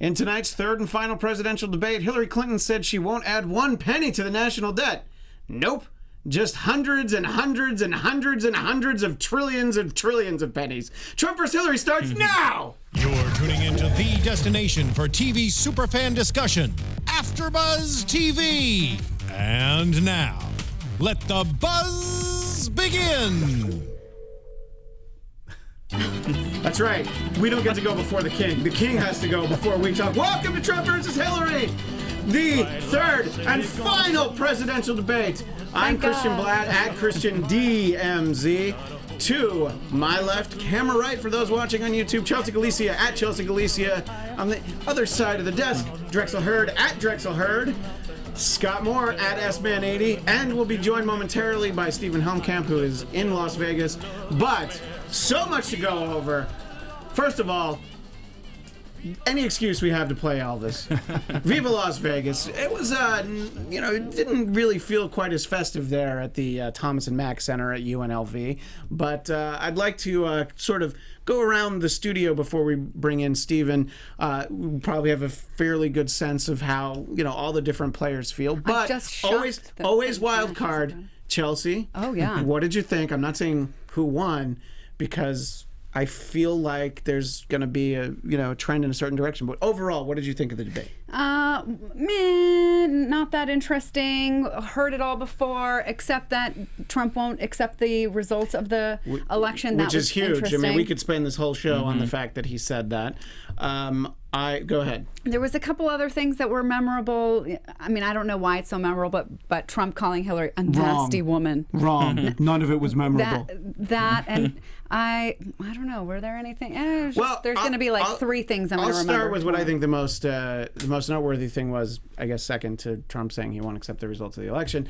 In tonight's third and final presidential debate, Hillary Clinton said she won't add one penny to the national debt. Nope. Just hundreds and hundreds and hundreds and hundreds of trillions of pennies. Trump vs. Hillary starts now! You're tuning into the destination for TV superfan discussion, AfterBuzz TV. And now, let the buzz begin. That's right. We don't get to go before the king. The king has to go before we talk. Welcome to Trump versus Hillary, the third and final presidential debate. I'm Christian Bladt at Christian DMZ. To my left, camera right for those watching on YouTube, Chelsea Galicia at Chelsea Galicia. On the other side of the desk, Drexel Heard at Drexel Heard. Scott Moore at S-Man80, and we'll be joined momentarily by Stephen Helmkamp, who is in Las Vegas. But so much to go over. First of all, any excuse we have to play Elvis. Viva Las Vegas. It was, it didn't really feel quite as festive there at the Thomas and Mack Center at UNLV. But I'd like to sort of go around the studio before we bring in Stephen. We probably have a fairly good sense of how, all the different players feel. But always wild card, Chelsea. Oh, yeah. What did you think? I'm not saying who won, because I feel like there's going to be a trend in a certain direction. But overall, what did you think of the debate? Not that interesting. Heard it all before, except that Trump won't accept the results of the election. Which is huge. I mean, we could spend this whole show on the fact that he said that. Go ahead. There was a couple other things that were memorable. I mean, I don't know why it's so memorable, but Trump calling Hillary a nasty woman. Wrong. None of it was memorable. That and I don't know. Were there anything? There's going to be like three things I'm going to remember. I'll start with what I think the most noteworthy thing was, I guess, second to Trump saying he won't accept the results of the election.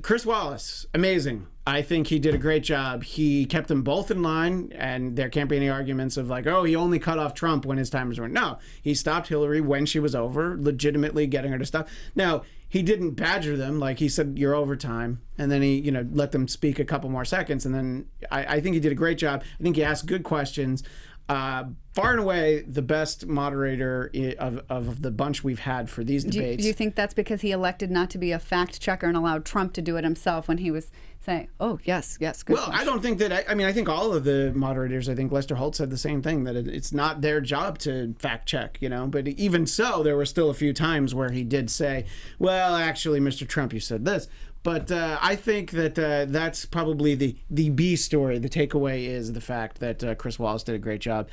Chris Wallace, amazing. I think he did a great job. He kept them both in line, and there can't be any arguments of like, oh, he only cut off Trump when his time was over. No, he stopped Hillary when she was over, legitimately getting her to stop. Now, he didn't badger them. Like, he said, you're over time. And then he, let them speak a couple more seconds. And then I think he did a great job. I think he asked good questions. Far and away the best moderator of the bunch we've had for these debates. Do you think that's because he elected not to be a fact checker and allowed Trump to do it himself when he was saying, oh, yes, good question. I don't think that, I think all of the moderators, I think Lester Holt said the same thing, that it's not their job to fact check, but even so, there were still a few times where he did say, well, actually, Mr. Trump, you said this. But I think that that's probably the B story. The takeaway is the fact that Chris Wallace did a great job.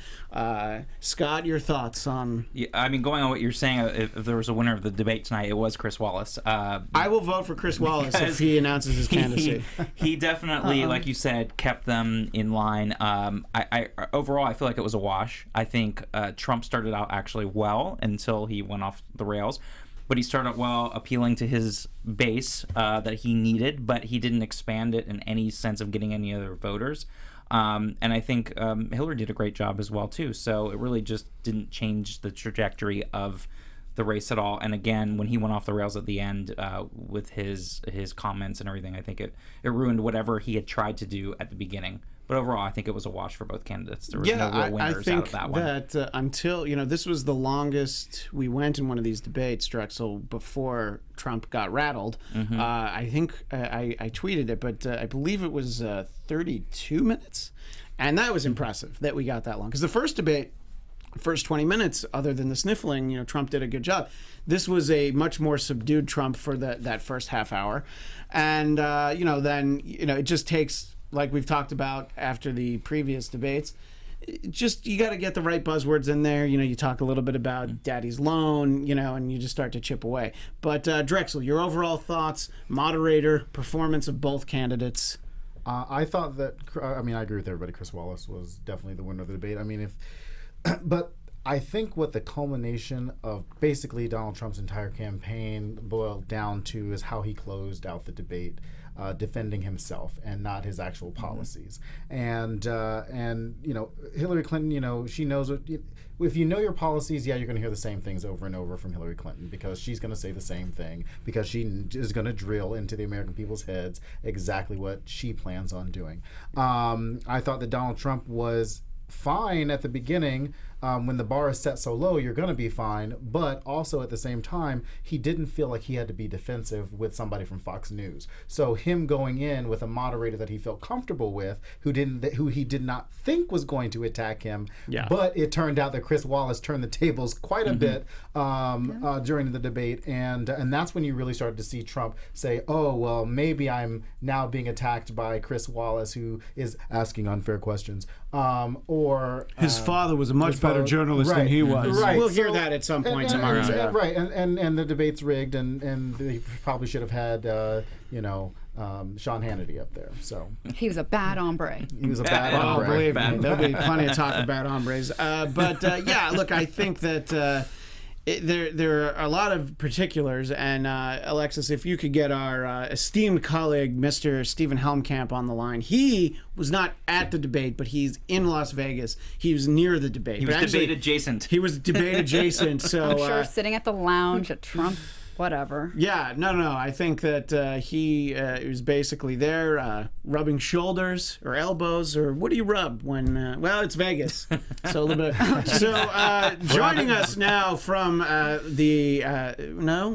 Scott, your thoughts on... Yeah, I mean, going on what you're saying, if there was a winner of the debate tonight, it was Chris Wallace. I will vote for Chris Wallace if he announces his candidacy. He definitely, like you said, kept them in line. Overall, I feel like it was a wash. I think Trump started out actually well until he went off the rails. But he started well, appealing to his base that he needed, but he didn't expand it in any sense of getting any other voters. And I think Hillary did a great job as well, too. So it really just didn't change the trajectory of the race at all. And again, when he went off the rails at the end with his comments and everything, I think it ruined whatever he had tried to do at the beginning. But overall, I think it was a wash for both candidates. There was no real winners out of that one. I think that until, this was the longest we went in one of these debates, Drexel, before Trump got rattled. Mm-hmm. I think I tweeted it, but I believe it was 32 minutes. And that was impressive that we got that long. Because the first debate, first 20 minutes, other than the sniffling, Trump did a good job. This was a much more subdued Trump for that first half hour. And, then, it just takes... like we've talked about after the previous debates, you got to get the right buzzwords in there. You talk a little bit about daddy's loan, and you just start to chip away. But Drexel, your overall thoughts, moderator, performance of both candidates. I thought that, I agree with everybody. Chris Wallace was definitely the winner of the debate. But I think what the culmination of basically Donald Trump's entire campaign boiled down to is how he closed out the debate. Defending himself and not his actual policies. And Hillary Clinton, she knows what, if you know your policies, you're going to hear the same things over and over from Hillary Clinton, because she's going to say the same thing, because she is going to drill into the American people's heads exactly what she plans on doing. I thought that Donald Trump was fine at the beginning. When the bar is set so low, you're going to be fine. But also at the same time, he didn't feel like he had to be defensive with somebody from Fox News. So him going in with a moderator that he felt comfortable with, who he did not think was going to attack him. Yeah. But it turned out that Chris Wallace turned the tables quite a bit during the debate, and that's when you really started to see Trump say, "Oh, well, maybe I'm now being attacked by Chris Wallace, who is asking unfair questions." Or his father was a much better journalist than he was. Right. We'll hear that at some point tomorrow. Right, and the debate's rigged, and they probably should have had, Sean Hannity up there. So He was a bad hombre. he was a bad Oh, hombre. believe me, there'll be plenty of talk about hombres. But look, I think that there are a lot of particulars, and Alexis, if you could get our esteemed colleague, Mr. Stephen Helmkamp, on the line. He was not at the debate, but he's in Las Vegas. He was near the debate. He was debate adjacent. He was debate adjacent. So I'm sure sitting at the lounge at Trump, whatever. yeah, no. I think that he was basically there, rubbing shoulders or elbows, or what do you rub when? Well, it's Vegas, so a little bit. So joining us now from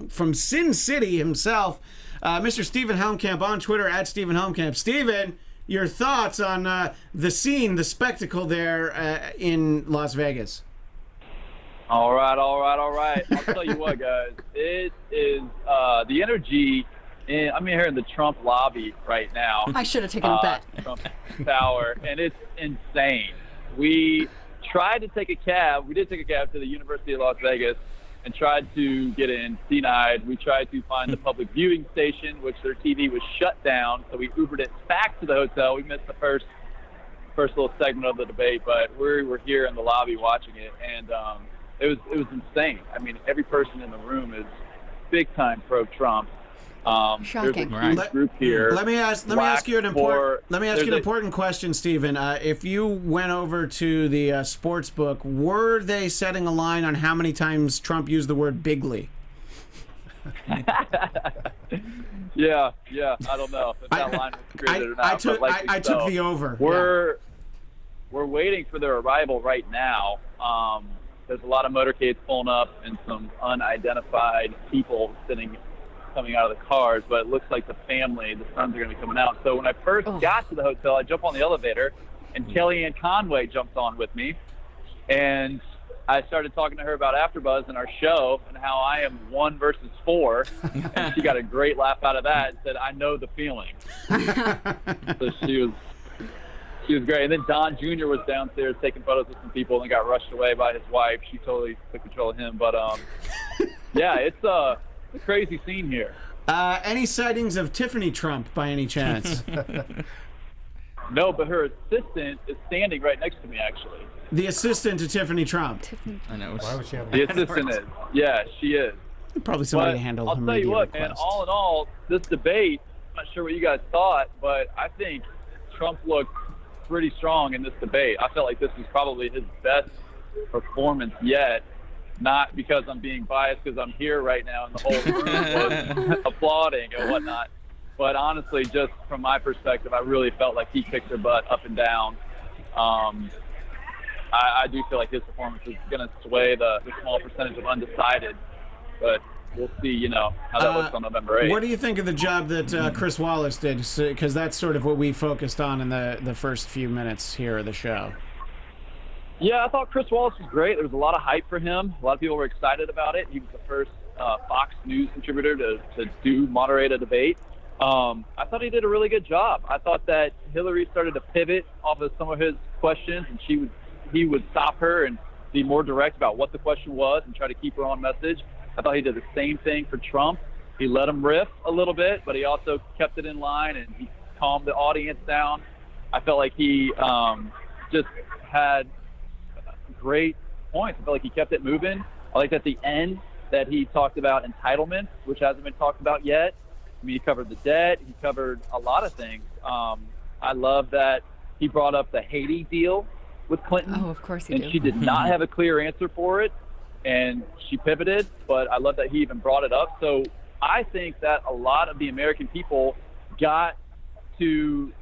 from Sin City himself, Mr. Stephen Helmkamp on Twitter at Stephen Helmkamp. Stephen, your thoughts on the scene, the spectacle there in Las Vegas? All right. I'll tell you what, guys. It is the energy. I'm here in the Trump lobby right now. I should have taken a bet. Trump Tower, and it's insane. We tried to take a cab. We did take a cab to the University of Las Vegas and tried to get in. Denied. We tried to find the public viewing station, which their TV was shut down. So we Ubered it back to the hotel. We missed the first little segment of the debate, but we were here in the lobby watching it, and it was insane. I mean, every person in the room is big time pro Trump. Shocking. There's a huge group here. Let me ask you an important question, Stephen. If you went over to the sports book, were they setting a line on how many times Trump used the word bigly? Yeah. I don't know if that line was created or not. I took the over. We're waiting for their arrival right now. There's a lot of motorcades pulling up and some unidentified people coming out of the cars, but it looks like the sons are going to be coming out. So when I first got to the hotel, I jumped on the elevator, and Kellyanne Conway jumped on with me, and I started talking to her about AfterBuzz and our show and how I am 1 versus 4, and she got a great laugh out of that and said, "I know the feeling." So she was great. And then Don Jr. was downstairs taking photos with some people and got rushed away by his wife. She totally took control of him. But yeah, it's a crazy scene here. Any sightings of Tiffany Trump by any chance? No, but her assistant is standing right next to me, actually. The assistant to Tiffany Trump. I know. Why would she have The assistant is. Yeah, she is. Probably somebody But to handle I'll her tell you media what, man, requests. all in all, this debate, I'm not sure what you guys thought, but I think Trump looked pretty strong in this debate. I felt like this was probably his best performance yet, not because I'm being biased, because I'm here right now and the whole room was applauding and whatnot, but honestly, just from my perspective, I really felt like he kicked her butt up and down. I do feel like his performance is going to sway the small percentage of undecided, but we'll see, how that looks on November 8th. What do you think of the job that Chris Wallace did? Because that's sort of what we focused on in the first few minutes here of the show. Yeah, I thought Chris Wallace was great. There was a lot of hype for him. A lot of people were excited about it. He was the first Fox News contributor to moderate a debate. I thought he did a really good job. I thought that Hillary started to pivot off of some of his questions, and he would stop her and be more direct about what the question was and try to keep her on message. I thought he did the same thing for Trump. He let him riff a little bit, but he also kept it in line and he calmed the audience down. I felt like he just had great points. I felt like he kept it moving. I liked at the end that he talked about entitlements, which hasn't been talked about yet. I mean, he covered the debt. He covered a lot of things. I love that he brought up the Haiti deal with Clinton. Oh, of course he and did. she did not have a clear answer for it, and she pivoted, but I love that he even brought it up. So I think that a lot of the American people got to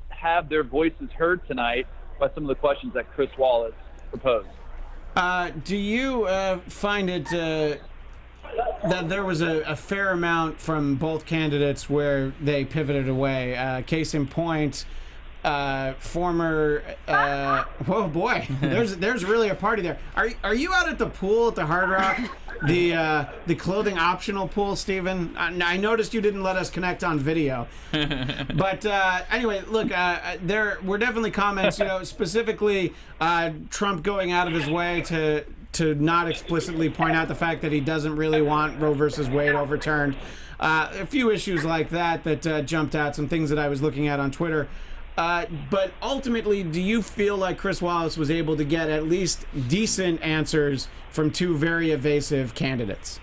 have their voices heard tonight by some of the questions that Chris Wallace proposed. Do you find it that there was a fair amount from both candidates where they pivoted away? Case in point, former whoa boy, there's really a party there. Are you out at the pool at the Hard Rock, the clothing optional pool, Stephen? I noticed you didn't let us connect on video, but anyway, look, there were definitely comments, specifically Trump going out of his way to not explicitly point out the fact that he doesn't really want Roe versus Wade overturned. A few issues like that jumped out, some things that I was looking at on Twitter. But ultimately, do you feel like Chris Wallace was able to get at least decent answers from two very evasive candidates?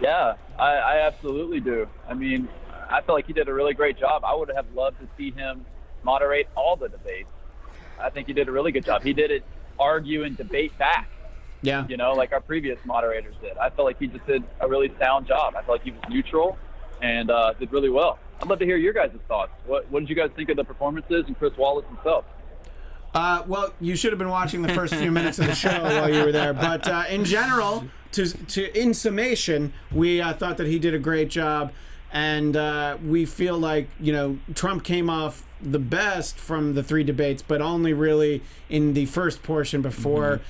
Yeah, I absolutely do. I mean, I feel like he did a really great job. I would have loved to see him moderate all the debates. I think he did a really good job. He did it argue and debate back. Yeah. Like our previous moderators did. I felt like he just did a really sound job. I felt like he was neutral and did really well. I'd love to hear your guys' thoughts. What did you guys think of the performances and Chris Wallace himself? Well, you should have been watching the first few minutes of the show while you were there. But in general, in summation, we thought that he did a great job. And we feel like, Trump came off the best from the three debates, but only really in the first portion before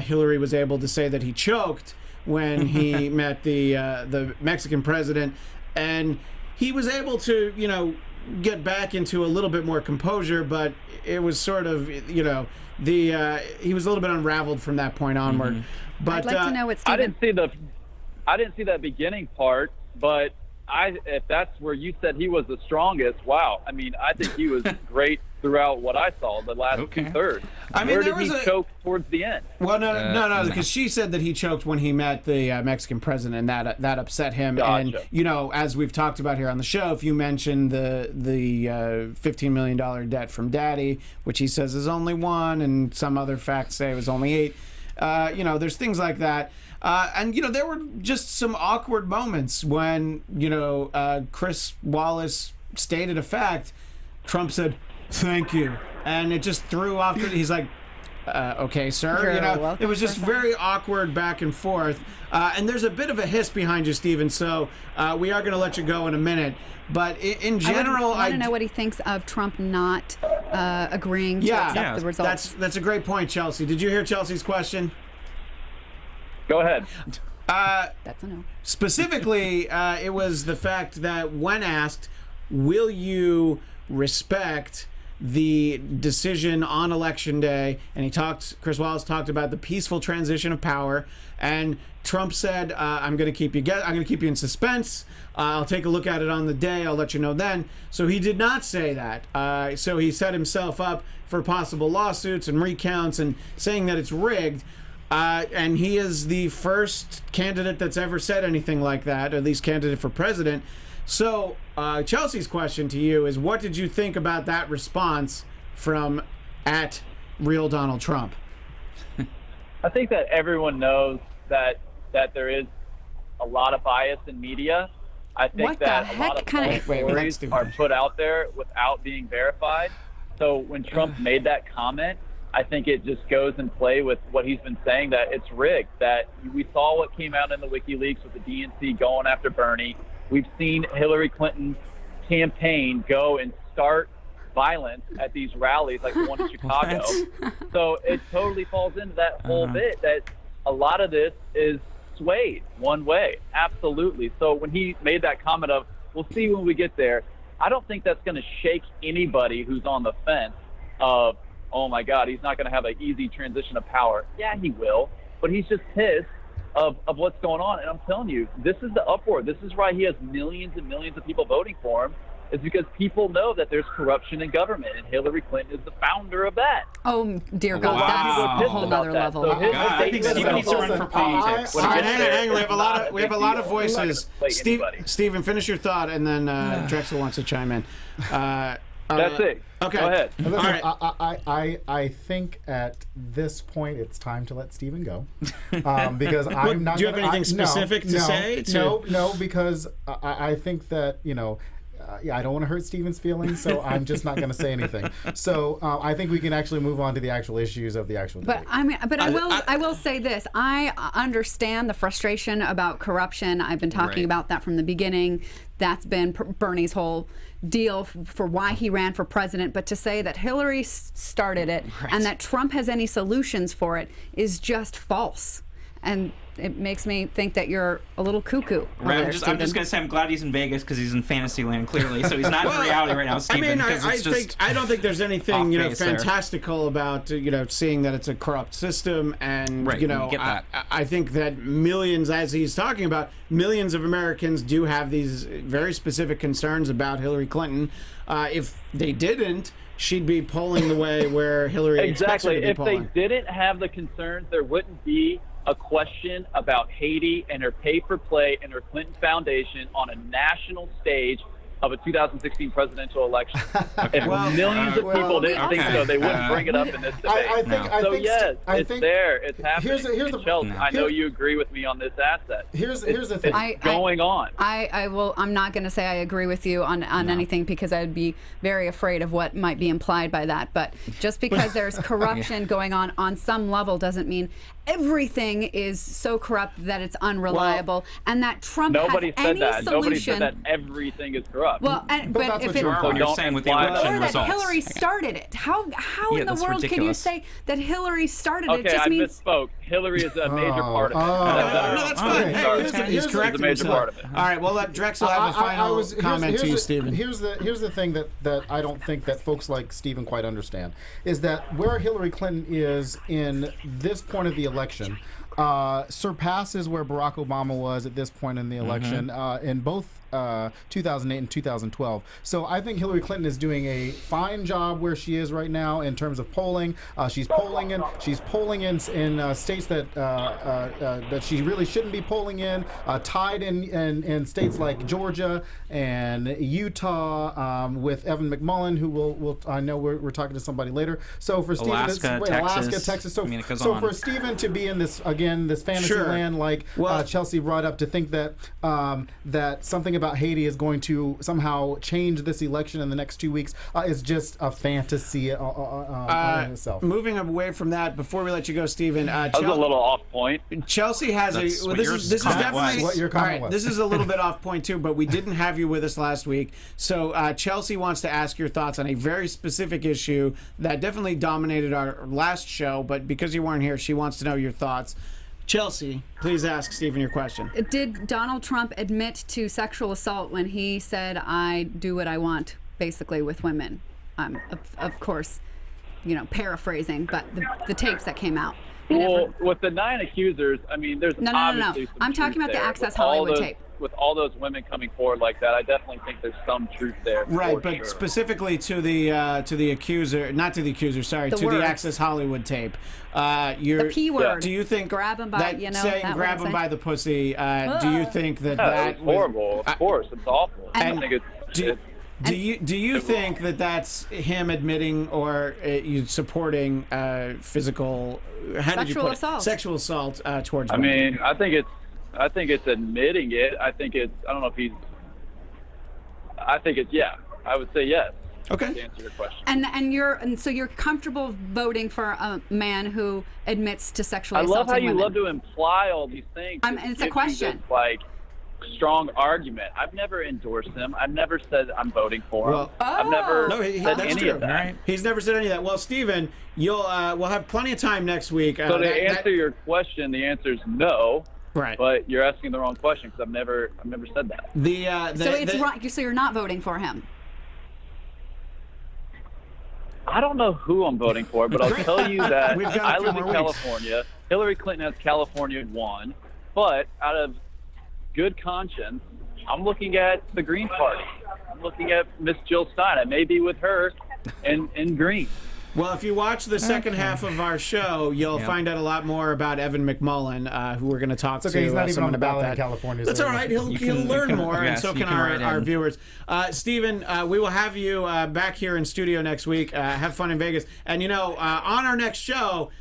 Hillary was able to say that he choked when he met the Mexican president. And he was able to, get back into a little bit more composure, but it was sort of, he was a little bit unraveled from that point onward. But I'd like to know what Stephen... I didn't see that beginning part, but if that's where you said he was the strongest, wow. I mean, I think he was great throughout what I saw, the last two-thirds. I mean, where did he choke towards the end? Well, no, because she said that he choked when he met the Mexican president, and that upset him. Gotcha. And, as we've talked about here on the show, if you mention the $15 million debt from Daddy, which he says is only one, and some other facts say it was only 8, there's things like that. And, there were just some awkward moments when, Chris Wallace stated a fact. Trump said, "Thank you." And it just threw off. He's like, okay, sir. It was just very awkward back and forth. And there's a bit of a hiss behind you, Stephen, so we are going to let you go in a minute. But in general, I want to know what he thinks of Trump not agreeing to accept the results. That's a great point, Chelsea. Did you hear Chelsea's question? Go ahead. That's a no. Specifically, it was the fact that when asked, will you respect the decision on Election Day, and Chris Wallace talked about the peaceful transition of power, and Trump said, I'm going to keep you in suspense. I'll take a look at it on the day. I'll let you know then. So he did not say that. So he set himself up for possible lawsuits and recounts and saying that it's rigged. And he is the first candidate that's ever said anything like that, or at least candidate for president. So Chelsea's question to you is, what did you think about that response from @Real Donald Trump? I think that everyone knows that there is a lot of bias in media. I think that a lot of stories are put out there without being verified. So when Trump made that comment, I think it just goes in play with what he's been saying, that it's rigged, that we saw what came out in the WikiLeaks with the DNC going after Bernie. We've seen Hillary Clinton's campaign go and start violence at these rallies like the one in Chicago. So it totally falls into that whole bit that a lot of this is swayed one way. Absolutely. So when he made that comment of, we'll see when we get there, I don't think that's going to shake anybody who's on the fence of, oh my God, he's not going to have an easy transition of power. Yeah, he will, but he's just pissed of what's going on. And I'm telling you, this is the uproar. This is why he has millions and millions of people voting for him, is because people know that there's corruption in government, and Hillary Clinton is the founder of that. Oh, dear God, that's a whole other level. So I think Stephen needs to run for politics. Hang on. We have a lot of voices. Stephen, finish your thought, and then Drexel wants to chime in. That's it. Okay. Go ahead. Listen, all right. I think at this point it's time to let Stephen go, because I'm not. Do you have anything specific to say? No, because I think that I don't want to hurt Stephen's feelings, so I'm just not going to say anything. So I think we can actually move on to the actual issues of the actual debate. But I will say this. I understand the frustration about corruption. I've been talking about that from the beginning. That's been Bernie's whole deal for why he ran for president. But to say that Hillary started it and that Trump has any solutions for it is just false. And it makes me think that you're a little cuckoo. Right, I'm just going to say I'm glad he's in Vegas because he's in Fantasyland, clearly. So he's not in reality right now, Stephen. I don't think there's anything fantastical about seeing that it's a corrupt system, and I think that millions, as he's talking about, millions of Americans do have these very specific concerns about Hillary Clinton. If they didn't, she'd be polling the way where Hillary expects her to be polling. If they didn't have the concerns, there wouldn't be a question about Haiti and her pay-for-play and her Clinton Foundation on a national stage of a 2016 presidential election. If millions of people didn't think so, they wouldn't bring it up in this debate. It's there. It's happening. I know you agree with me on this asset. Here's the thing. Going on. I'm not going to say I agree with you on anything because I'd be very afraid of what might be implied by that. But just because there's corruption going on some level doesn't mean everything is so corrupt that it's unreliable, and that Trump has any solution. Nobody said that everything is corrupt. Well, but if you're saying with the election or results. That Hillary started it. How in the world ridiculous. can you say that Hillary started it? Okay, Just I means misspoke. Hillary is a major part of it. No, that's fine. Hey, he's correcting major part of it. All right, well, let Drexel have a final comment to you, Stephen. Here's the thing that I don't think that folks like Stephen quite understand is that where Hillary Clinton is in this point of the election surpasses where Barack Obama was at this point in the election in both 2008 and 2012. So I think Hillary Clinton is doing a fine job where she is right now in terms of polling. She's polling in states that she really shouldn't be polling in. Tied in states like Georgia and Utah with Evan McMullen, who will I know we're talking to somebody later. So for Stephen, Alaska, Texas. So for Stephen to be in this fantasy land like Chelsea brought up, to think that that something about Haiti is going to somehow change this election in the next 2 weeks is just a fantasy in itself. Moving away from that, before we let you go, Stephen, that was a little off point. Chelsea has this is definitely what your comment was. This is a little bit off point too, but we didn't have you with us last week, so Chelsea wants to ask your thoughts on a very specific issue that definitely dominated our last show, but because you weren't here, she wants to know your thoughts. Chelsea, please ask Stephen your question. Did Donald Trump admit to sexual assault when he said, "I do what I want," basically with women? Of course, paraphrasing, but the tapes that came out. Well, with the 9 accusers, I mean, there's no. I'm talking about the Access Hollywood tape. With all those women coming forward like that, I definitely think there's some truth there. Right, but specifically to the accuser, not to the accuser, sorry, to the Access Hollywood tape. The P word. Do you think grab him by saying grab him by the pussy? Do you think that it's horrible? Of course, it's awful. I think it's. Do you think that that's him admitting or you supporting physical sexual assault towards women? I mean, I think it's admitting it. I think it's. I don't know if he's. I think it's. Yeah, I would say yes. Okay. To answer your question. And so you're comfortable voting for a man who admits to sexually assaulting women. I love how you love to imply all these things. It's a question. Strong argument. I've never endorsed him. I've never said I'm voting for him. I've never said any of that. Right. He's never said any of that. Well, Stephen, we'll have plenty of time next week. So to answer your question, the answer is no. Right. But you're asking the wrong question because I've never said that. So you're not voting for him. I don't know who I'm voting for, but I'll tell you that I live in California. Hillary Clinton has California won, but out of good conscience, I'm looking at the Green Party. I'm looking at Miss Jill Stein. I may be with her in Green. Well, if you watch the second half of our show, you'll find out a lot more about Evan McMullen, who we're going to talk to. He's not even on the about ballot that. in California. That's all right. He'll learn more, and so can our viewers. Stephen, we will have you back here in studio next week. Have fun in Vegas. And, on our next show,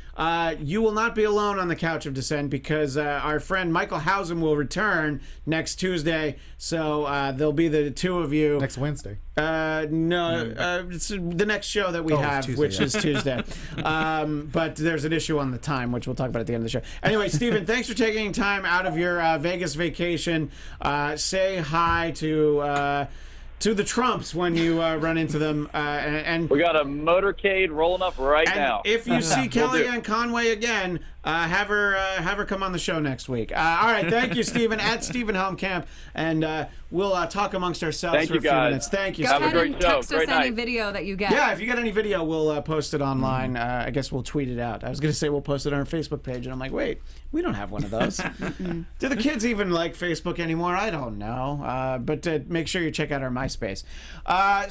you will not be alone on the couch of dissent because our friend Michael Hausen will return next Tuesday. So there'll be the two of you. Next Wednesday. It's the next show that we have, Tuesday, which is Tuesday. But there's an issue on the time, which we'll talk about at the end of the show. Anyway, Stephen, thanks for taking time out of your Vegas vacation. Say hi to the Trumps when you run into them. And we got a motorcade rolling up right now. If you see Kellyanne Conway again, have her come on the show next week. All right, thank you, Stephen, at Stephen Helmkamp, and we'll talk amongst ourselves for a few minutes. Thank you. Go Stephen. ahead and text us Great any night. video that you get. Yeah, if you get any video, we'll post it online. I guess we'll tweet it out. I was going to say we'll post it on our Facebook page, and I'm like, wait, we don't have one of those. Do the kids even like Facebook anymore? I don't know. But make sure you check out our MySpace.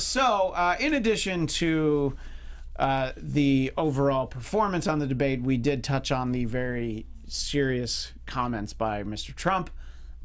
So, in addition to the overall performance on the debate, we did touch on the very serious comments by Mr. Trump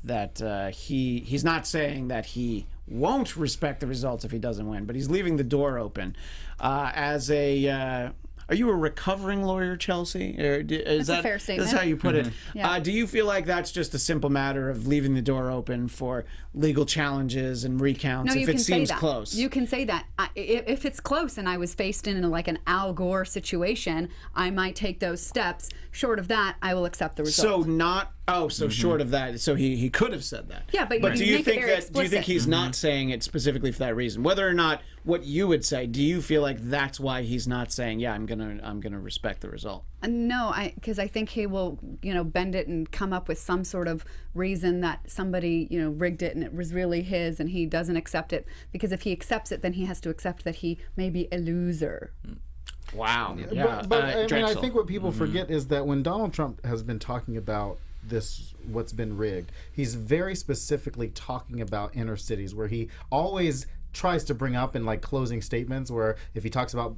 that he's not saying that he won't respect the results if he doesn't win, but he's leaving the door open. Are you a recovering lawyer, Chelsea? Or is That's a fair statement. That's how you put it. Yeah. Do you feel like that's just a simple matter of leaving the door open for legal challenges and recounts No, if you it can say seems that. close? You can say that. If it's close and I was faced in like an Al Gore situation, I might take those steps. Short of that, I will accept the result. Short of that, so he could have said that. Yeah, but do you you make it think very that? Do you think explicit. he's not saying it specifically for that reason? Whether or not what you would say, do you feel like that's why he's not saying, yeah, I'm gonna respect the result? No, because I think he will, bend it and come up with some sort of reason that somebody, rigged it and it was really his and he doesn't accept it. Because if he accepts it, then he has to accept that he may be a loser. Wow. But I Drexel. think what people forget is that when Donald Trump has been talking about what's been rigged, he's very specifically talking about inner cities, where he always tries to bring up in like closing statements, where if he talks about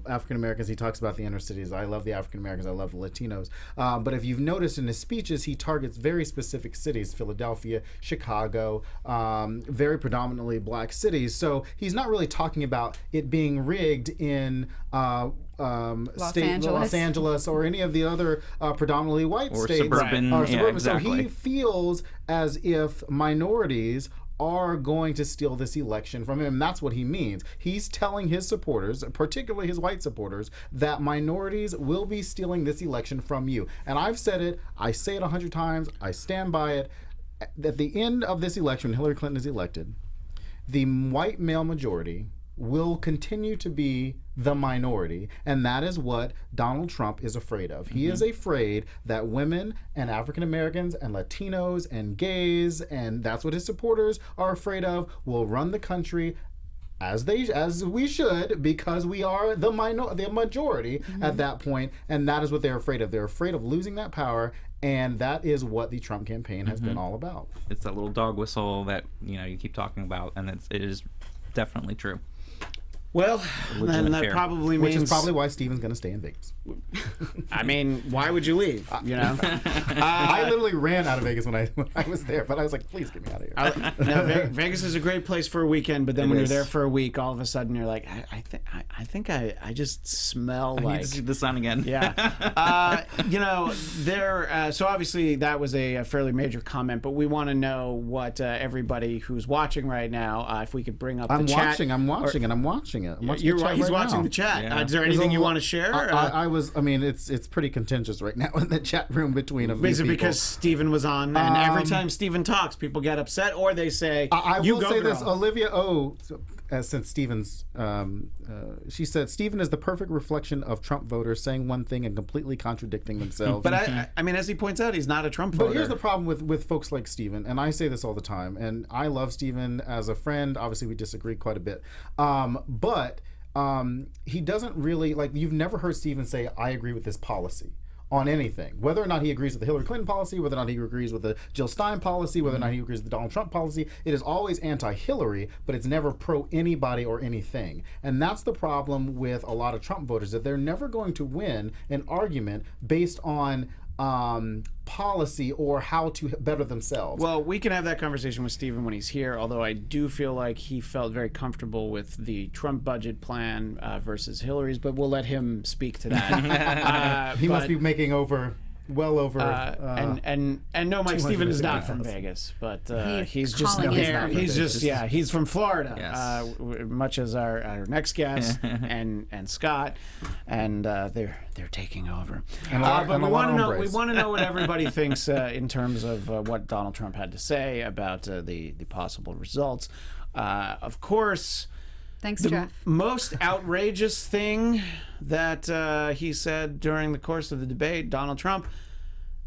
African Americans, he talks about the inner cities. I love the African Americans, I love the Latinos, but if you've noticed in his speeches, he targets very specific cities: Philadelphia, Chicago, very predominantly black cities. So he's not really talking about it being rigged in Los Angeles or any of the other predominantly white or states suburban. or Yeah, suburban. exactly. So he feels as if minorities are going to steal this election from him. And that's what he means. He's telling his supporters, particularly his white supporters, that minorities will be stealing this election from you. And I've said it, I say it 100 times, I stand by it. At the end of this election, when Hillary Clinton is elected, the white male majority will continue to be the minority, and that is what Donald Trump is afraid of. He is afraid that women and African Americans and Latinos and gays, and that's what his supporters are afraid of, will run the country as we should, because we are the majority at that point, and that is what they're afraid of. They're afraid of losing that power, and that is what the Trump campaign has been all about. It's that little dog whistle that you keep talking about, and it is definitely true. Well, then that fear. probably means... Which is probably why Steven's going to stay in Vegas. I mean, why would you leave? I literally ran out of Vegas when I was there, but I was like, please get me out of here. Vegas is a great place for a weekend, but then when is. you're there for a week, all of a sudden you're like, I think I just smell I like... need to see the sun again. Yeah. So obviously that was a fairly major comment, but we want to know what everybody who's watching right now, if we could bring up the chat. I'm watching it. You're right. He's watching now. the chat. Yeah. Is there anything you want to share? It's pretty contentious right now in the chat room between a few Is it people. because Stephen was on, and every time Stephen talks, people get upset, or they say, I "You will go, say girl." this, Olivia O. Since Stephen's, she said Stephen is the perfect reflection of Trump voters, saying one thing and completely contradicting themselves. But I mean, as he points out, he's not a Trump voter. But here's the problem with folks like Stephen, and I say this all the time, and I love Stephen as a friend. Obviously, we disagree quite a bit, but he doesn't really, like, you've never heard Stephen say, I agree with this policy. on anything, whether or not he agrees with the Hillary Clinton policy, whether or not he agrees with the Jill Stein policy, whether or not he agrees with the Donald Trump policy. It is always anti-Hillary, but it's never pro-anybody or anything. And that's the problem with a lot of Trump voters, that they're never going to win an argument based on policy or how to better themselves. Well, we can have that conversation with Stephen when he's here, although I do feel like he felt very comfortable with the Trump budget plan versus Hillary's, but we'll let him speak to that. He must be making well over and no, Mike Stephen is not from Vegas, but he's just calling it there. that. He's from Florida, Yes. much as our next guest and Scott, and they're taking over. But we want to know what everybody thinks in terms of what Donald Trump had to say about the possible results. Of course. Thanks, The Jeff. most outrageous thing that he said during the course of the debate, Donald Trump,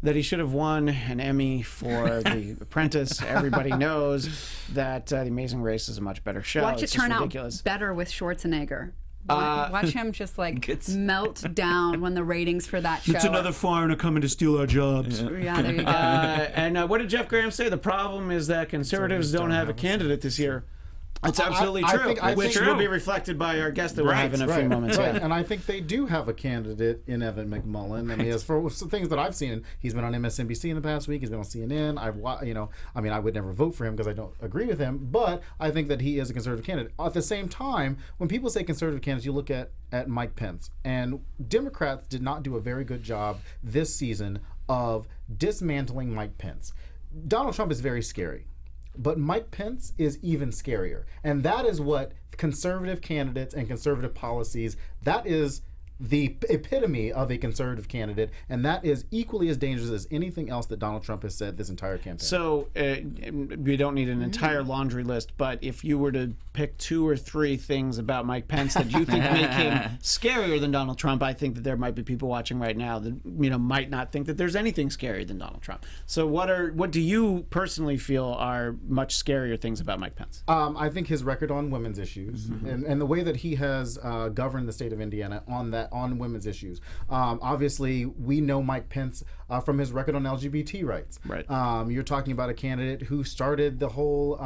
that he should have won an Emmy for The Apprentice. Everybody knows that The Amazing Race is a much better show. Watch it It's just turn ridiculous. out better with Schwarzenegger. Watch him just melt down when the ratings for that show. foreigner coming to steal our jobs. Yeah, there you go. And what did Jeff Graham say? The problem is that conservatives don't have a candidate this year. It's absolutely true. Which will be reflected by our guest that we'll have in a few moments. Right. And I think they do have a candidate in Evan McMullen. I mean, as for some things that I've seen, he's been on MSNBC in the past week. He's been on CNN. I would never vote for him because I don't agree with him. But I think that he is a conservative candidate. At the same time, when people say conservative candidates, you look at Mike Pence. And Democrats did not do a very good job this season of dismantling Mike Pence. Donald Trump is very scary. But Mike Pence is even scarier. And that is what conservative candidates and conservative policies, that is the epitome of a conservative candidate, and that is equally as dangerous as anything else that Donald Trump has said this entire campaign. So we don't need an entire laundry list, but if you were to pick 2 or 3 things about Mike Pence that you think make him scarier than Donald Trump, I think that there might be people watching right now that might not think that there's anything scarier than Donald Trump. So what do you personally feel are much scarier things about Mike Pence? I think his record on women's issues and the way that he has governed the state of Indiana on women's issues. Obviously, we know Mike Pence from his record on LGBT rights. Right. You're talking about a candidate who started the whole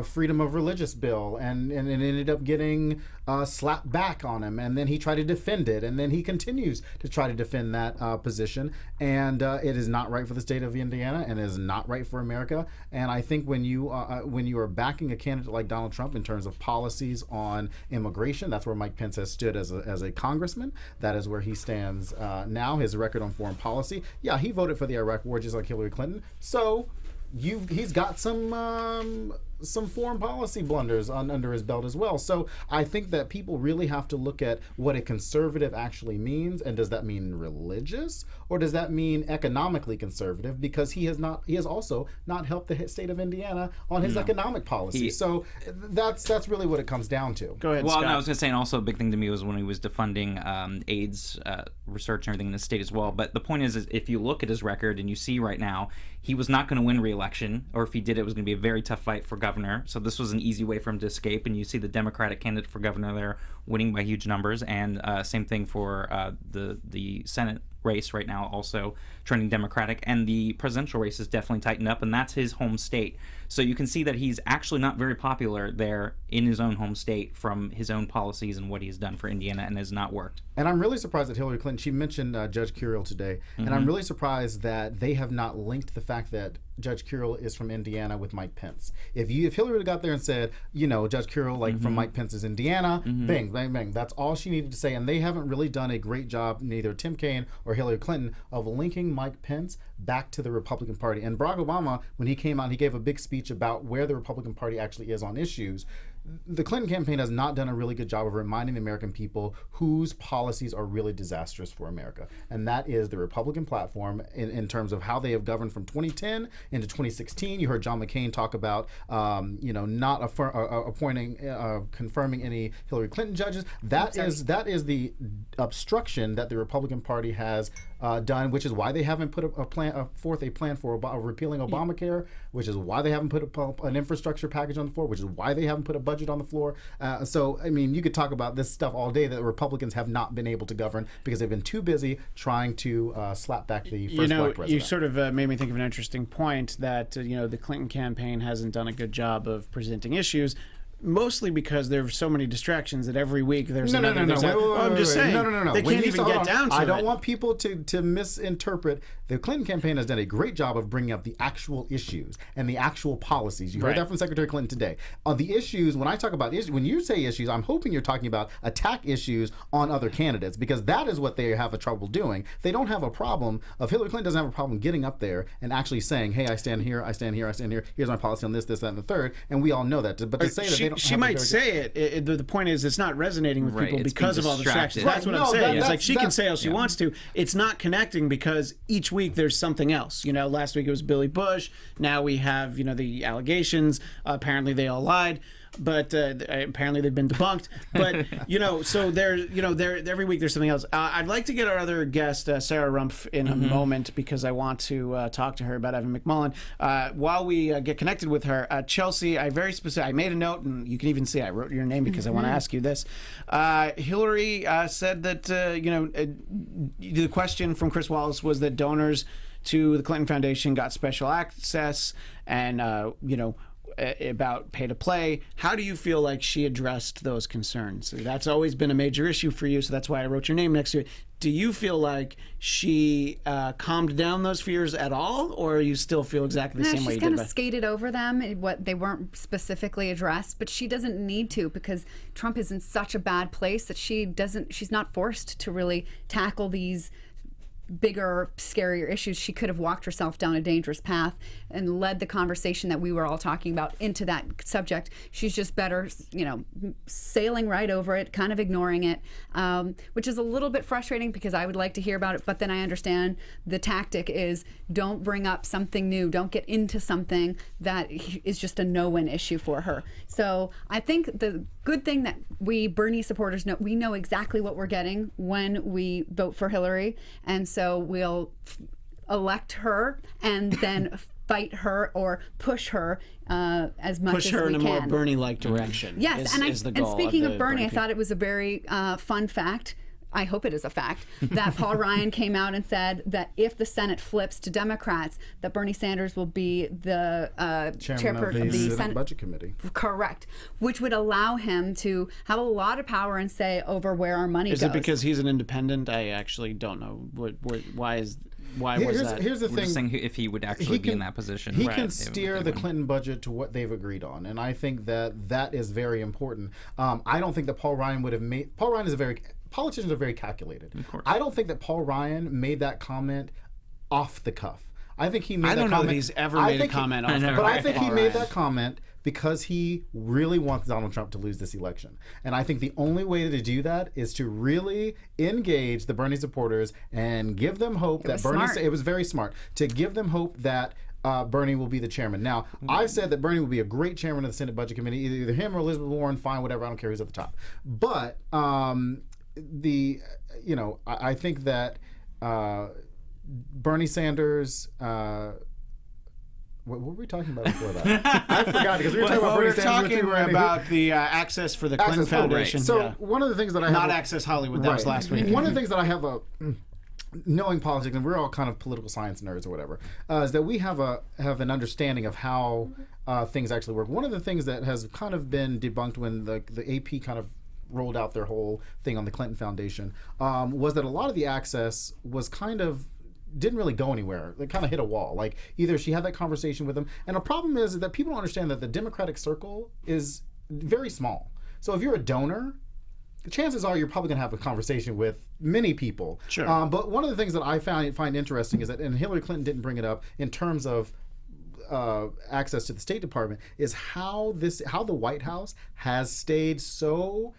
freedom of religious bill, and it ended up getting slapped back on him, and then he tried to defend it, and then he continues to try to defend that position, and it is not right for the state of Indiana, and it is not right for America. And I think when you are backing a candidate like Donald Trump in terms of policies on immigration, that's where Mike Pence has stood as a congressman. That is where he stands now. His record on foreign policy, yeah, he voted for the Iraq War just like Hillary Clinton, so he's got some foreign policy blunders under his belt as well. So I think that people really have to look at what a conservative actually means, and does that mean religious, or does that mean economically conservative? Because he has also not helped the state of Indiana on his economic policy. So that's really what it comes down to. Go ahead, Well, Scott. no, I was going to say, and also a big thing to me was when he was defunding AIDS research and everything in the state as well. But the point is if you look at his record and you see right now, he was not going to win re-election, or if he did, it was going to be a very tough fight for governor. So this was an easy way for him to escape. And you see the Democratic candidate for governor there winning by huge numbers, and same thing for the Senate race right now, also trending Democratic, and the presidential race is definitely tightened up, and that's his home state. So you can see that he's actually not very popular there in his own home state from his own policies and what he's done for Indiana, and has not worked. And I'm really surprised that Hillary Clinton, she mentioned Judge Curiel today, and I'm really surprised that they have not linked the fact that Judge Curiel is from Indiana with Mike Pence. If Hillary would have got there and said, Judge Curiel, from Mike Pence's Indiana, bang, bang, bang. That's all she needed to say. And they haven't really done a great job, neither Tim Kaine or Hillary Clinton, of linking Mike Pence back to the Republican Party. And Barack Obama, when he came out, he gave a big speech about where the Republican Party actually is on issues. The Clinton campaign has not done a really good job of reminding the American people whose policies are really disastrous for America. And that is the Republican platform in terms of how they have governed from 2010 into 2016. You heard John McCain talk about, not confirming any Hillary Clinton judges. That is the obstruction that the Republican Party has done, which is why they haven't put a plan for repealing Obamacare, which is why they haven't put an infrastructure package on the floor, which is why they haven't put a budget on the floor. So, I mean, you could talk about this stuff all day that the Republicans have not been able to govern because they've been too busy trying to slap back the first black president. You sort of made me think of an interesting point that, the Clinton campaign hasn't done a good job of presenting issues. Mostly because there are so many distractions that every week there's No. I'm just saying. They can't even get down to it. I don't want people to misinterpret. The Clinton campaign has done a great job of bringing up the actual issues and the actual policies. You heard that from Secretary Clinton today. On the issues, when I talk about issues, when you say issues, I'm hoping you're talking about attack issues on other candidates, because that is what they have a trouble doing. They don't have a problem of Hillary Clinton doesn't have a problem getting up there and actually saying, hey, I stand here, I stand here, I stand here. Here's my policy on this, that, and the third. And we all know that. But to say that they don't she might say it. The point is, it's not resonating with people because of all the distractions. That's what I'm saying. It's like she can say all she wants to. It's not connecting because each week there's something else. Last week it was Billy Bush. Now we have, the allegations. Apparently they all lied. But apparently they've been debunked. But so there every week there's something else. I'd like to get our other guest, Sarah Rumph, in a moment because I want to talk to her about Evan McMullen. While we get connected with her, Chelsea, I made a note, and you can even see I wrote your name because I want to ask you this. Hillary said that the question from Chris Wallace was that donors to the Clinton Foundation got special access and about pay to play. How do you feel like she addressed those concerns? That's always been a major issue for you, so that's why I wrote your name next to it. Do you feel like she calmed down those fears at all, or you still feel exactly the same way you did? She's kind of skated over them. They weren't specifically addressed, but she doesn't need to because Trump is in such a bad place that she's not forced to really tackle these bigger, scarier issues. She could have walked herself down a dangerous path and led the conversation that we were all talking about into that subject. She's just better, sailing right over it, kind of ignoring it, which is a little bit frustrating because I would like to hear about it, but then I understand the tactic is don't bring up something new, don't get into something that is just a no-win issue for her. So I think the good thing that we Bernie supporters know, we know exactly what we're getting when we vote for Hillary, and so we'll elect her and then fight her or push her as much as we can. Push her in a more Bernie-like direction. Yes, and speaking of Bernie, I thought it was a very fun fact. I hope it is a fact that Paul Ryan came out and said that if the Senate flips to Democrats, that Bernie Sanders will be the chairperson of the Senate Budget Committee. Correct, which would allow him to have a lot of power and say over where our money goes. Is it because he's an independent? I actually don't know. Why was that? Here's the We're thing. just saying if he would actually be in that position. He can steer the Clinton budget to what they've agreed on, and I think that is very important. I don't think that Paul Ryan would have made. Paul Ryan is politicians are very calculated. Of course. I don't think that Paul Ryan made that comment off the cuff. I think he made that comment. I don't know that he's ever made a comment off the cuff. But I think he made that comment because he really wants Donald Trump to lose this election. And I think the only way to do that is to really engage the Bernie supporters and give them hope that Bernie. It was very smart to give them hope that Bernie will be the chairman. Now, I've said that Bernie will be a great chairman of the Senate Budget Committee. Either him or Elizabeth Warren, fine, whatever. I don't care who's at the top. But I think that Bernie Sanders. What were we talking about before that? I forgot because we were talking about Bernie Sanders. We were talking about the access for the Clinton Foundation. Right. So one of the things that I have not Access Hollywood. That was last week. One of the things that I have knowing politics, and we're all kind of political science nerds or whatever, is that we have an understanding of how things actually work. One of the things that has kind of been debunked when the AP kind of rolled out their whole thing on the Clinton Foundation was that a lot of the access was kind of didn't really go anywhere. It kind of hit a wall. Like either she had that conversation with them, and the problem is that people don't understand that the Democratic circle is very small. So if you're a donor, the chances are you're probably going to have a conversation with many people. Sure. But one of the things that I find interesting is that, and Hillary Clinton didn't bring it up in terms of access to the State Department, is how the White House has stayed so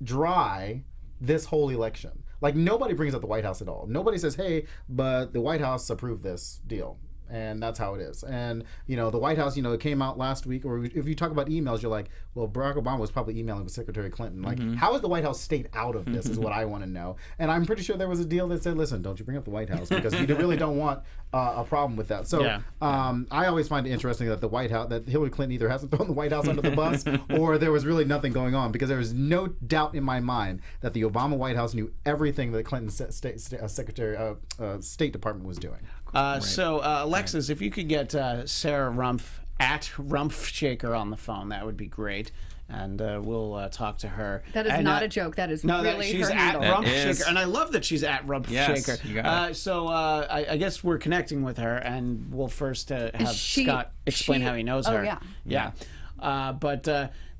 dry this whole election. Like nobody brings up the White House at all. Nobody says, "Hey, but the White House approved this deal." and that's how it is. And the White House, it came out last week, or if you talk about emails, you're like, well, Barack Obama was probably emailing with Secretary Clinton. Like, how is the White House stayed out of this is what I want to know. And I'm pretty sure there was a deal that said, listen, don't you bring up the White House, because we really don't want a problem with that. So I always find it interesting that the White House, that Hillary Clinton either hasn't thrown the White House under the bus or there was really nothing going on, because there was no doubt in my mind that the Obama White House knew everything that Clinton State Department was doing. So Alexis, if you could get Sarah Rumph at Rumph Shaker on the phone, that would be great. And we'll talk to her. That is not a joke. That is really she's her at handle. Rumph Shaker, and I love that she's at Rumph Shaker. You got it. So I guess we're connecting with her, and we'll first have Scott explain how he knows her. Yeah. But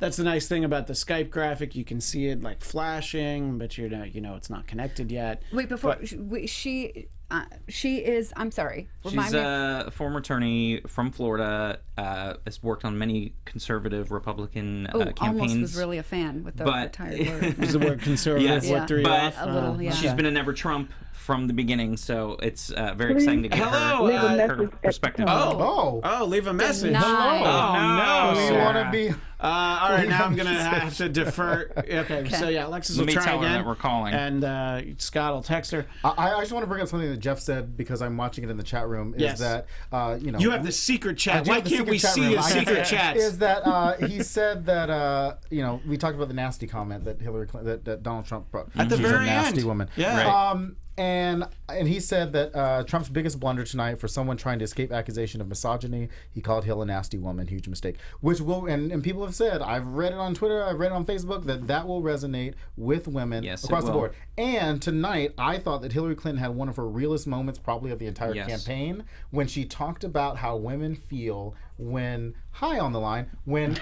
that's the nice thing about the Skype graphic. You can see it like flashing, but it's not connected yet. Wait, before she is. I'm sorry. She's a former attorney from Florida. Has worked on many conservative Republican campaigns. Almost was really a fan with the retired word. Is the word conservative what threw you off? A little, yeah. She's been a never Trump from the beginning, so it's very exciting to get her perspective. Leave a message. Denied. Oh, no. We want to be... all right, now I'm going to have to defer. Okay, so yeah, Alexis will try again. That we're calling. And Scott will text her. I just want to bring up something that Jeff said, because I'm watching it in the chat room, is that, you have the secret chat. Why can't we see a secret chat? Is that he said that, we talked about the nasty comment that Hillary Clinton, that Donald Trump brought. At the very end. Nasty woman. Yeah. Right. And he said that Trump's biggest blunder tonight, for someone trying to escape accusation of misogyny, he called Hill a nasty woman. Huge mistake. Which will, and people have said, I've read it on Twitter, I've read it on Facebook, that will resonate with women across the board. And tonight, I thought that Hillary Clinton had one of her realest moments probably of the entire campaign, when she talked about how women feel when high on the line, when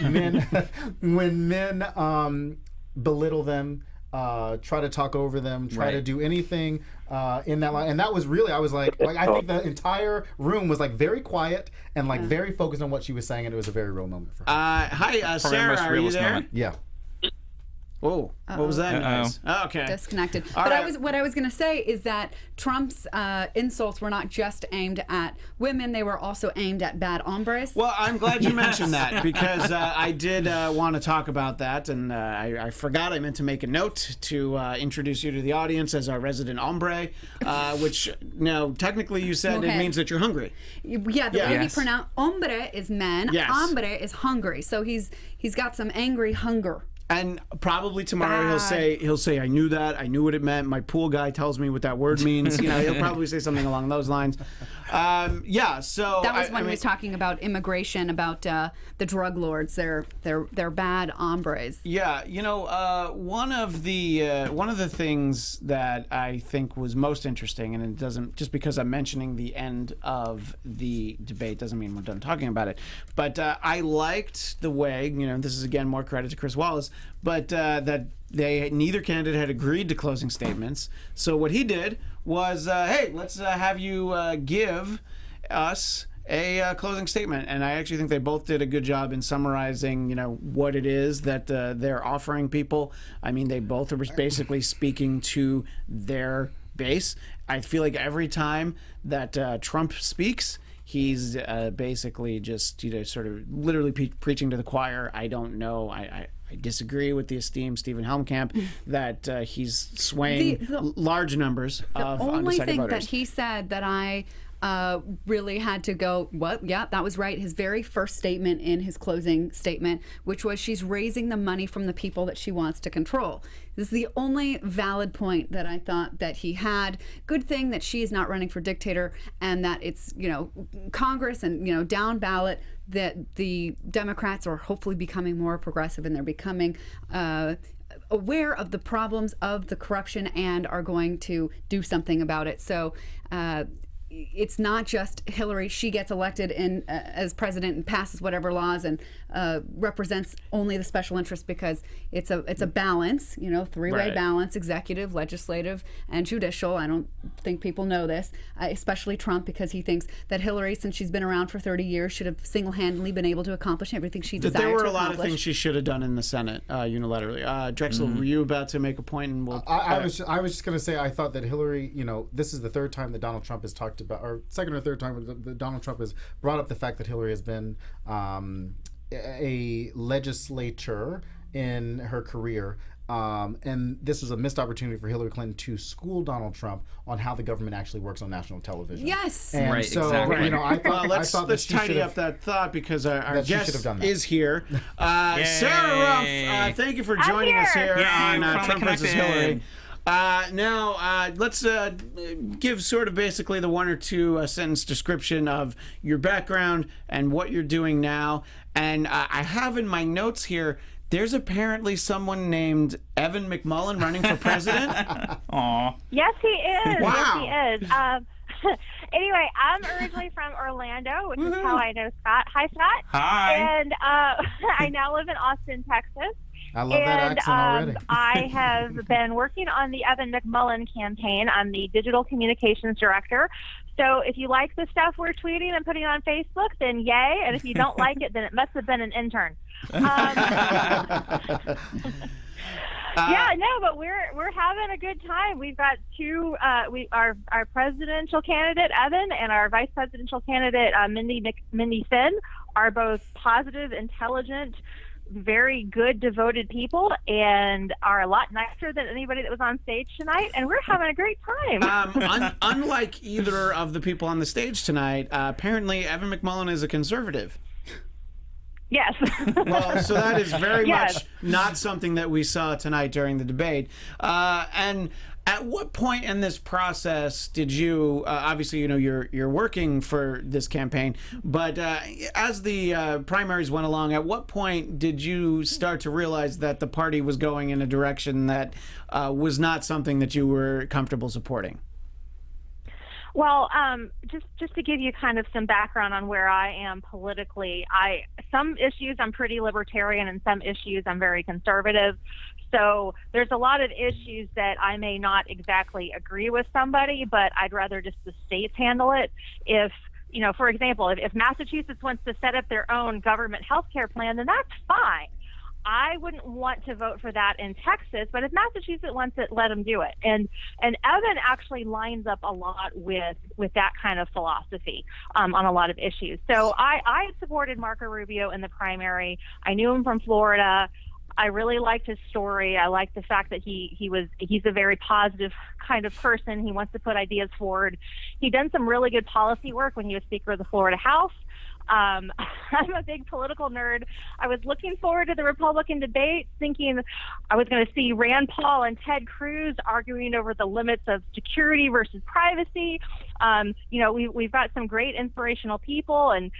men belittle them, try to talk over them, try to do anything in that line. And that was really, I was like I think the entire room was like very quiet and like very focused on what she was saying, and it was a very real moment for her. Hi, Sarah, are you there? Moment. Yeah. Whoa, what was that noise? Oh, okay. Disconnected. All but right. what I was going to say is that Trump's insults were not just aimed at women; they were also aimed at bad hombres. Well, I'm glad you mentioned that, because I did want to talk about that, and I forgot. I meant to make a note to introduce you to the audience as our resident hombre, which now technically you said it means that you're hungry. Yeah, the way we pronounce hombre is men, hombre is hungry. So he's got some angry hunger. And probably tomorrow he'll say I knew that, I knew what it meant. My pool guy tells me what that word means. He'll probably say something along those lines. So that was when he was talking about immigration, about the drug lords. They're bad hombres. Yeah, one of the things that I think was most interesting, and it doesn't, just because I'm mentioning the end of the debate doesn't mean we're done talking about it. But I liked the way, this is again more credit to Chris Wallace, but that neither candidate had agreed to closing statements. So what he did was, hey, let's have you give us a closing statement. And I actually think they both did a good job in summarizing, what it is that they're offering people. I mean, they both are basically speaking to their base. I feel like every time that Trump speaks, he's basically just, sort of literally preaching to the choir. I don't know. I disagree with the esteemed Stephen Helmkamp that he's swaying large numbers of undecided voters. The only thing that he said that I really had to go, what? Yeah, that was right. His very first statement in his closing statement, which was she's raising the money from the people that she wants to control. This is the only valid point that I thought that he had. Good thing that she is not running for dictator, and that it's, Congress and, down ballot, that the Democrats are hopefully becoming more progressive, and they're becoming aware of the problems of the corruption and are going to do something about it. So it's not just Hillary. She gets elected as president and passes whatever laws and represents only the special interest, because it's a balance, three-way balance, executive, legislative, and judicial. I don't think people know this, especially Trump, because he thinks that Hillary, since she's been around for 30 years, should have single-handedly been able to accomplish everything she desired to accomplish. There were a lot of things she should have done in the Senate unilaterally. Drexel, were you about to make a point? And I was just going to say, I thought that Hillary, this is the third time that Donald Trump has talked about, or second or third time that Donald Trump has brought up the fact that Hillary has been a legislator in her career. And this was a missed opportunity for Hillary Clinton to school Donald Trump on how the government actually works on national television. Yes. And Right, so, exactly. you know, I thought, Let's that tidy up that thought because our she should have guest done that. is here. Sarah Rumph, thank you for joining us here Yay, on finally Trump versus connected. Hillary. Now, let's give sort of basically the one or two sentence description of your background and what you're doing now. And I have in my notes here, there's apparently someone named Evan McMullen running for president. Aw. Yes, he is. Wow. Yes, he is. Anyway, I'm originally from Orlando, which is how I know Scott. Hi, Scott. Hi. And I now live in Austin, Texas. I love that accent already. I have been working on the Evan McMullin campaign. I'm the digital communications director. So if you like the stuff we're tweeting and putting on Facebook, then yay. And if you don't like it, then it must have been an intern. Yeah, no, but we're having a good time. We've got two. Our presidential candidate Evan and our vice presidential candidate Mindy Finn are both positive, intelligent, very good, devoted people, and are a lot nicer than anybody that was on stage tonight. And we're having a great time. Unlike either of the people on the stage tonight, apparently Evan McMullin is a conservative. Yes. Well, so that is very Yes. much not something that we saw tonight during the debate. And at what point in this process did you, obviously, you know, you're working for this campaign, but as the primaries went along, at what point did you start to realize that the party was going in a direction that was not something that you were comfortable supporting? Well, just to give you kind of some background on where I am politically, some issues I'm pretty libertarian and some issues I'm very conservative. So there's a lot of issues that I may not exactly agree with somebody, but I'd rather just the states handle it. If, you know, for example, if Massachusetts wants to set up their own government health care plan, then that's fine. I wouldn't want to vote for that in Texas, but if Massachusetts wants it, let them do it. And Evan actually lines up a lot with that kind of philosophy on a lot of issues. So I supported Marco Rubio in the primary. I knew him from Florida. I really liked his story. I liked the fact that he's a very positive kind of person. He wants to put ideas forward. He done some really good policy work when he was Speaker of the Florida House. I'm a big political nerd. I was looking forward to the Republican debate, thinking I was going to see Rand Paul and Ted Cruz arguing over the limits of security versus privacy. You know, we've got some great inspirational people and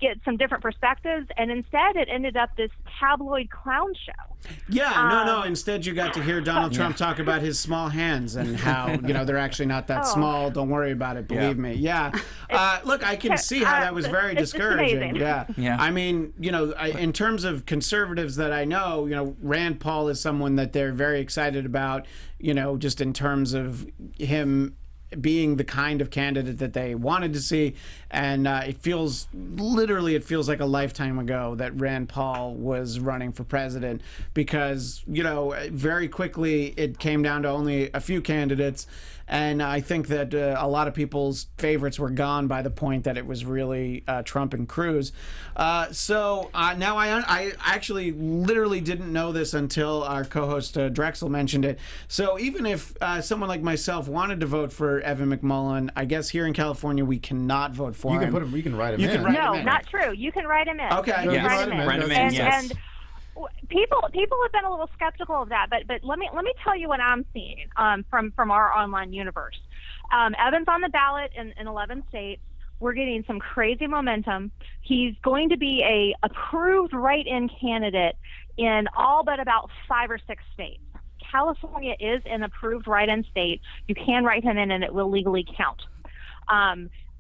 get some different perspectives, and instead it ended up this tabloid clown show. Yeah, no. Instead, you got to hear Donald Trump talk about his small hands and how, you know, they're actually not that small. Don't worry about it. Believe me. Yeah. Look, I can see how that was very discouraging. amazing. Yeah. I mean, you know, in terms of conservatives that I know, you know, Rand Paul is someone that they're very excited about, you know, just in terms of him being the kind of candidate that they wanted to see. And it feels like a lifetime ago that Rand Paul was running for president, because, you know, very quickly it came down to only a few candidates. And I think that a lot of people's favorites were gone by the point that it was really Trump and Cruz. So now I actually literally didn't know this until our co-host Drexel mentioned it. So even if someone like myself wanted to vote for Evan McMullin, I guess here in California we cannot vote for him. You can write him You in. can write No, him in. not true. You can write him in. Okay. You can Yes. write him in. Write him in, yes. And people have been a little skeptical of that, but let me tell you what I'm seeing from our online universe. Evan's on the ballot in 11 states. We're getting some crazy momentum. He's going to be a approved write-in candidate in all but about 5 or 6 states. California is an approved write-in state. You can write him in, and it will legally count.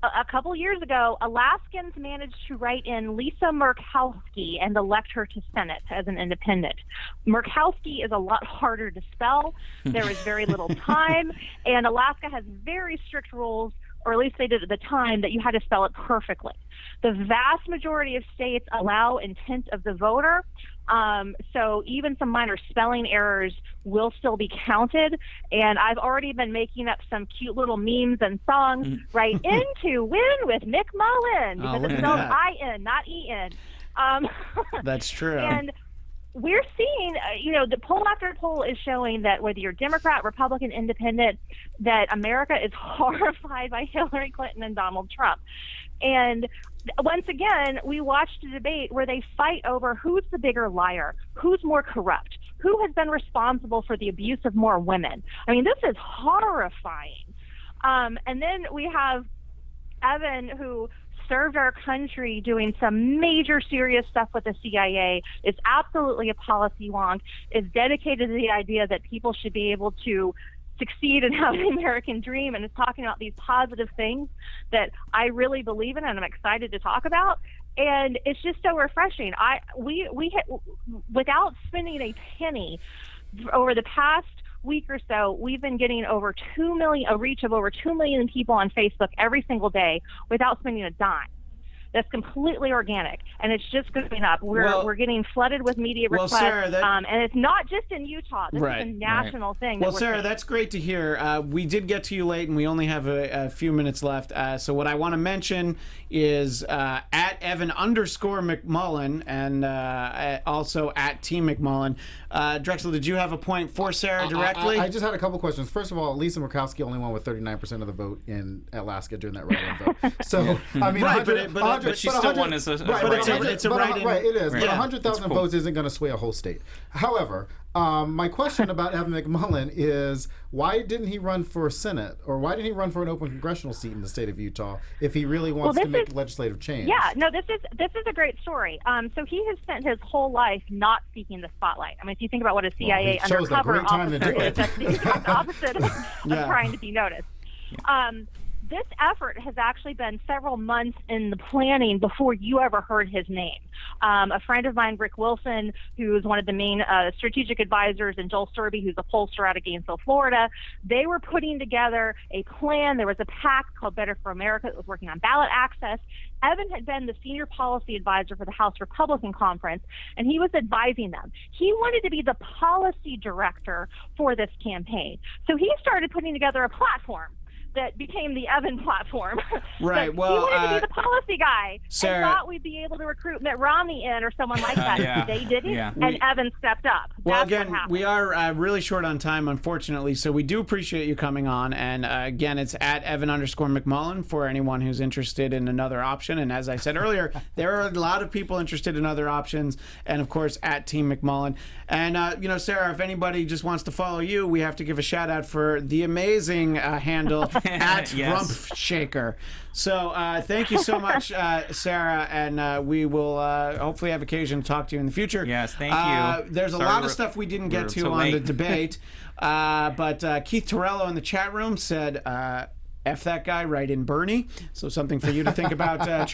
A couple years ago, Alaskans managed to write in Lisa Murkowski and elect her to Senate as an independent. Murkowski is a lot harder to spell. There is very little time, and Alaska has very strict rules or at least they did at the time, that you had to spell it perfectly. The vast majority of states allow intent of the voter. So even some minor spelling errors will still be counted. And I've already been making up some cute little memes and songs right into Win with McMullen, because it's spelled I-N, not E-N. That's true. And we're seeing, the poll after poll is showing that whether you're Democrat, Republican, Independent, that America is horrified by Hillary Clinton and Donald Trump. And once again, we watched a debate where they fight over who's the bigger liar, who's more corrupt, who has been responsible for the abuse of more women. I mean, this is horrifying. And then we have Evan, who served our country doing some major serious stuff with the CIA, is absolutely a policy wonk, is dedicated to the idea that people should be able to succeed and have the American dream, and is talking about these positive things that I really believe in and I'm excited to talk about. And it's just so refreshing. We without spending a penny over the past week or so, we've been getting over 2 million, a reach of over 2 million people on Facebook every single day without spending a dime. That's completely organic, and it's just going up. We're getting flooded with media requests, Sarah, and it's not just in Utah. This is a national thing. Well, Sarah, that's great to hear. We did get to you late, and we only have a few minutes left. So what I want to mention is at Evan_McMullen and also at Team McMullen. Drexel, did you have a point for Sarah directly? I just had a couple questions. First of all, Lisa Murkowski only won with 39% of the vote in Alaska during that write-in vote. So, I mean, but she still won as a it's a write-in. Right, it is. Right. But 100,000 votes isn't going to sway a whole state. However, my question about Evan McMullen is, why didn't he run for Senate, or why didn't he run for an open congressional seat in the state of Utah if he really wants to make legislative change? Yeah, no, this is a great story. So he has spent his whole life not seeking the spotlight. I mean, if you think about what a CIA undercover officer is, that's the exact opposite of trying to be noticed. This effort has actually been several months in the planning before you ever heard his name. A friend of mine, Rick Wilson, who is one of the main strategic advisors, and Joel Sturby, who's a pollster out of Gainesville, Florida, they were putting together a plan. There was a PAC called Better for America that was working on ballot access. Evan had been the senior policy advisor for the House Republican Conference, and he was advising them. He wanted to be the policy director for this campaign. So he started putting together a platform that became the Evan platform. Right. Well, he wanted to be the policy guy, Sarah, and thought we'd be able to recruit Mitt Romney in or someone like that. They didn't, and Evan stepped up. Well, That's again, what happened. we are really short on time, unfortunately, so we do appreciate you coming on. And again, it's at Evan_McMullen for anyone who's interested in another option. And as I said earlier, there are a lot of people interested in other options. And of course, at Team McMullen. And Sarah, if anybody just wants to follow you, we have to give a shout out for the amazing handle at Rumph Shaker. So thank you so much, Sarah, and we will hopefully have occasion to talk to you in the future. Yes, thank you. There's a lot of stuff we didn't get to on the debate, but Keith Torello in the chat room said, F that guy, write in Bernie. So something for you to think about,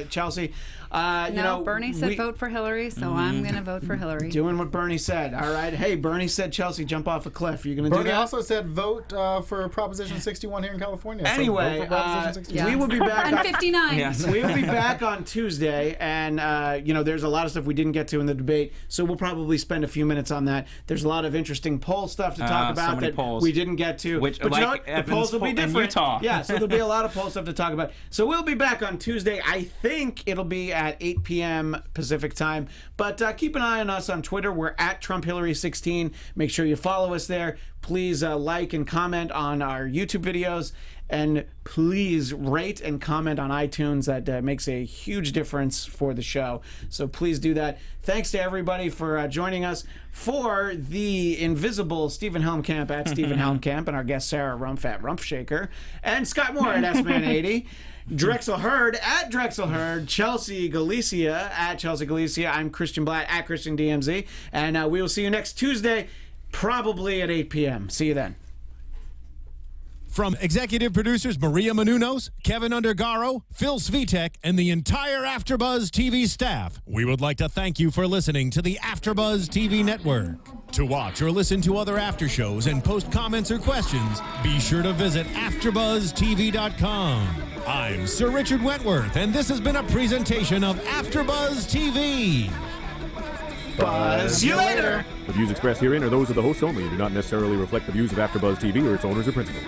Chelsea. Bernie said vote for Hillary, so I'm going to vote for Hillary. Doing what Bernie said. All right. Hey, Bernie said, Chelsea, jump off a cliff. Are you going to do that? Bernie also said vote for Proposition 61 here in California. Anyway, so vote for Proposition 61. we will be back. On 59. Yes. We will be back on Tuesday, and there's a lot of stuff we didn't get to in the debate, so we'll probably spend a few minutes on that. There's a lot of interesting poll stuff to talk about so many that polls. we didn't get to. Which, but like you know what? The Evan's polls will be poll in different. Utah. Yeah, so there'll be a lot of poll stuff to talk about. So we'll be back on Tuesday. I think it'll be at 8 p.m. Pacific time. But keep an eye on us on Twitter. We're at TrumpHillary16. Make sure you follow us there. Please like and comment on our YouTube videos. And please rate and comment on iTunes. That makes a huge difference for the show. So please do that. Thanks to everybody for joining us. For the invisible Stephen Helmkamp at Stephen Helmkamp, and our guest Sarah Rumph at Rumph Shaker, and Scott Moore at S-Man80. Drexel Heard at Drexel Heard, Chelsea Galicia at Chelsea Galicia. I'm Christian Bladt at Christian DMZ, and we will see you next Tuesday, probably at 8 p.m. See you then. From executive producers Maria Menounos, Kevin Undergaro, Phil Svitek, and the entire AfterBuzz TV staff, we would like to thank you for listening to the AfterBuzz TV network. To watch or listen to other after shows and post comments or questions, be sure to visit AfterBuzzTV.com. I'm Sir Richard Wentworth, and this has been a presentation of AfterBuzz TV. Buzz you later. The views expressed herein are those of the hosts only and do not necessarily reflect the views of AfterBuzz TV or its owners or principals.